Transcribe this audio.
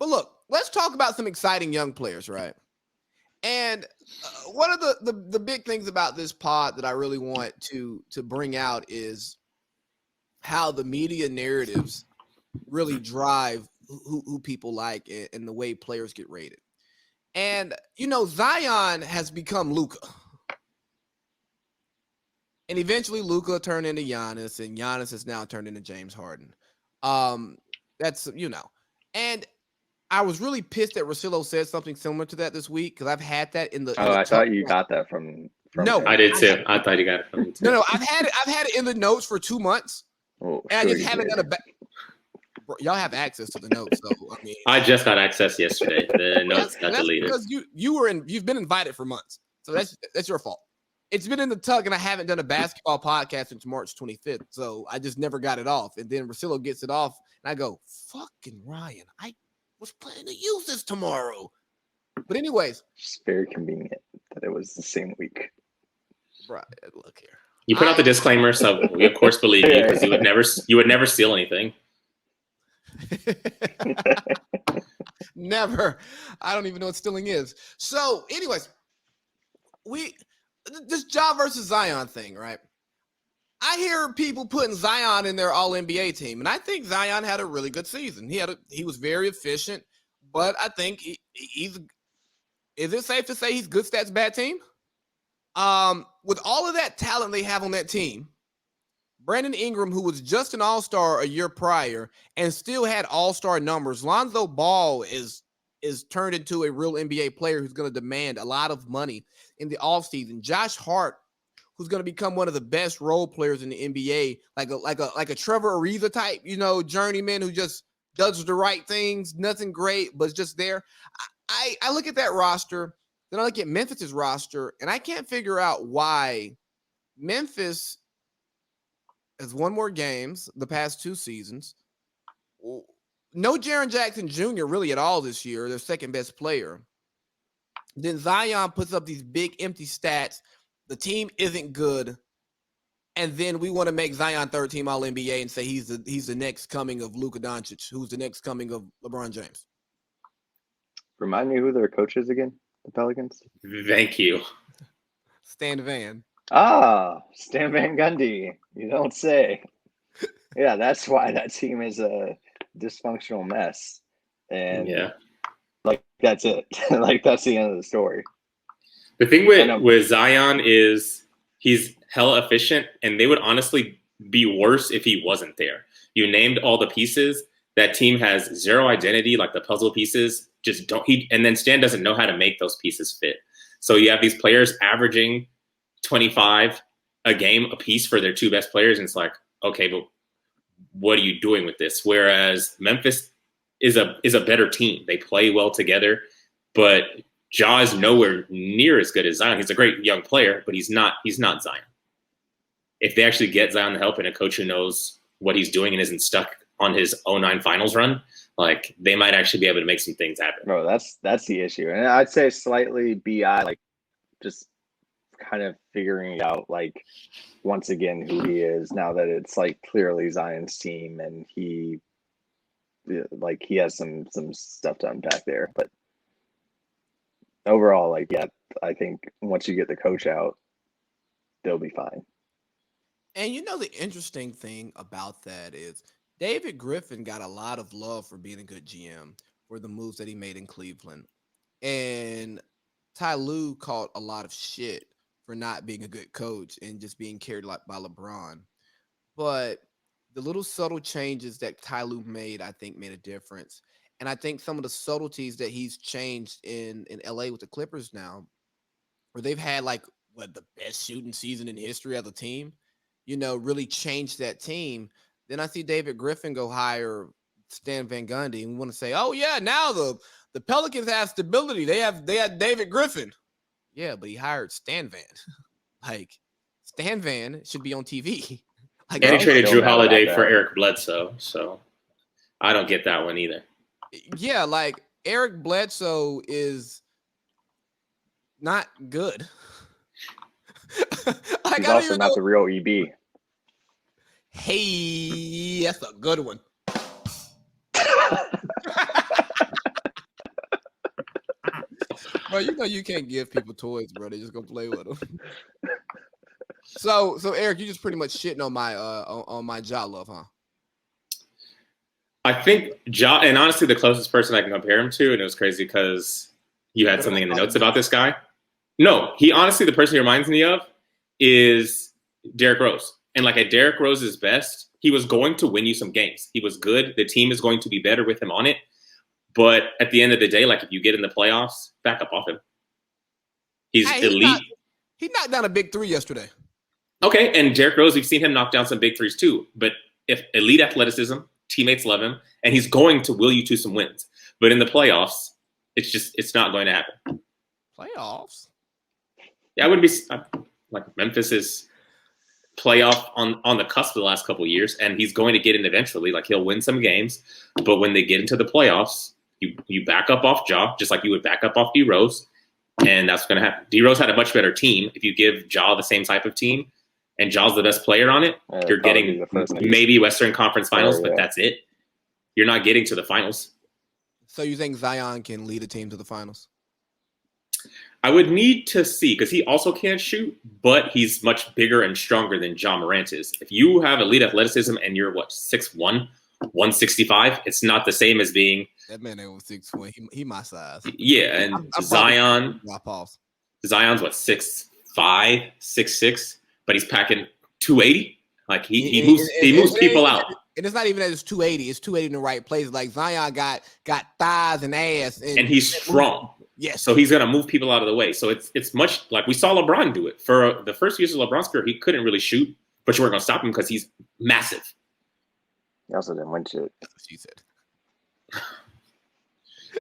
But look, let's talk about some exciting young players, right? And one of the big things about this pod that I really want to bring out is how the media narratives really drive who people like and the way players get rated. And, Zion has become Luka. And eventually Luka turned into Giannis, and Giannis has now turned into James Harden. That's. And I was really pissed that Russillo said something similar to that this week because I've had that in the. I thought you got that from. No, him. I did too. I thought you got it from me too. No, I've had it in the notes for 2 months, and I just haven't done y'all have access to the notes, so I mean, I just got access yesterday. The notes got deleted because you've been invited for months, so that's your fault. It's been in the tug, and I haven't done a basketball podcast since March 25th, so I just never got it off. And then Russillo gets it off, and I go, "Fucking Ryan, I was planning to use this tomorrow." But anyways, it's very convenient that it was the same week. Right, look here. You put out the disclaimer, so we of course believe you because you would never steal anything. Never. I don't even know what stealing is. So, anyways, this Ja versus Zion thing, right? I hear people putting Zion in their All-NBA team, and I think Zion had a really good season. He was very efficient, but I think he's. Is it safe to say he's good stats, bad team? With all of that talent they have on that team, Brandon Ingram, who was just an all-star a year prior and still had all-star numbers, Lonzo Ball is turned into a real NBA player who's going to demand a lot of money in the offseason. Josh Hart, who's going to become one of the best role players in the NBA, like a Trevor Ariza type, journeyman who just does the right things, nothing great, but it's just there. I look at that roster, then I look at Memphis's roster, and I can't figure out why Memphis has won more games the past 2 seasons. No Jaren Jackson Jr. really at all this year, their second best player. Then Zion puts up these big empty stats. The team isn't good. And then we want to make Zion third team All-NBA and say he's the next coming of Luka Doncic, who's the next coming of LeBron James. Remind me who their coach is again, the Pelicans? Thank you. Stan Van. Stan Van Gundy. You don't say. Yeah, that's why that team is a dysfunctional mess. And that's it. That's the end of the story. The thing with Zion is he's hella efficient, and they would honestly be worse if he wasn't there. You named all the pieces. That team has zero identity, like the puzzle pieces just don't. And then Stan doesn't know how to make those pieces fit. So you have these players averaging 25 a game a piece for their 2 best players, and it's like, okay, but what are you doing with this? Whereas Memphis is a better team. They play well together, but Ja is nowhere near as good as Zion. He's a great young player, but he's not Zion. If they actually get Zion the help and a coach who knows what he's doing and isn't stuck on his 09 finals run, like they might actually be able to make some things happen. Bro, that's the issue. And I'd say slightly BI, like just kind of figuring out like once again who he is now that it's like clearly Zion's team and he has some stuff to unpack there. But overall, I think once you get the coach out, they'll be fine. And the interesting thing about that is David Griffin got a lot of love for being a good GM for the moves that he made in Cleveland. And Ty Lue caught a lot of shit for not being a good coach and just being carried by LeBron. But the little subtle changes that Ty Lue made, I think, made a difference. And I think some of the subtleties that he's changed in LA with the Clippers now, where they've had the best shooting season in history as a team, really changed that team. Then I see David Griffin go hire Stan Van Gundy, and we want to say, oh yeah, now the Pelicans have stability. They had David Griffin. Yeah, but he hired Stan Van. Stan Van should be on TV. And he traded Drew Holiday for Eric Bledsoe, so I don't get that one either. Yeah, Eric Bledsoe is not good. He's also not the real EB. Hey, that's a good one. Bro, you know you can't give people toys, bro. They just gonna play with them. So Eric, you just pretty much shitting on my Ja love, huh? I think Ja, and honestly, the closest person I can compare him to, and it was crazy because you had something in the notes about this guy. No, he honestly, the person he reminds me of is Derrick Rose. And like at Derrick Rose's best, he was going to win you some games. He was good. The team is going to be better with him on it. But at the end of the day, like if you get in the playoffs, back up off him. He's elite. He knocked down a big three yesterday. Okay, and Derrick Rose, we've seen him knock down some big threes too. But if elite athleticism, teammates love him, and he's going to will you to some wins. But in the playoffs, it's not going to happen. Playoffs? Yeah, I wouldn't be like Memphis is playoff on the cusp of the last couple of years, and he's going to get in eventually. Like he'll win some games, but when they get into the playoffs, you back up off Ja, just like you would back up off D Rose, and that's going to happen. D Rose had a much better team. If you give Ja the same type of team, and Ja's the best player on it, you're getting maybe Western Conference Finals, but that's it. You're not getting to the finals. So you think Zion can lead a team to the finals? I would need to see, because he also can't shoot, but he's much bigger and stronger than Ja Morant is. If you have elite athleticism and you're, 6'1", 165, it's not the same as being... That man ain't 6'1". He my size. Yeah, and I'm Zion's, what, 6'5", 6'6", but he's packing 280. Like, he moves people out. And it's not even that it's 280. It's 280 in the right place. Like, Zion got thighs and ass. And he's strong. Yes. So he's going to move people out of the way. So it's much like we saw LeBron do it. For the first years of LeBron's career, he couldn't really shoot, but you weren't going to stop him because he's massive. He also didn't win shit. She said.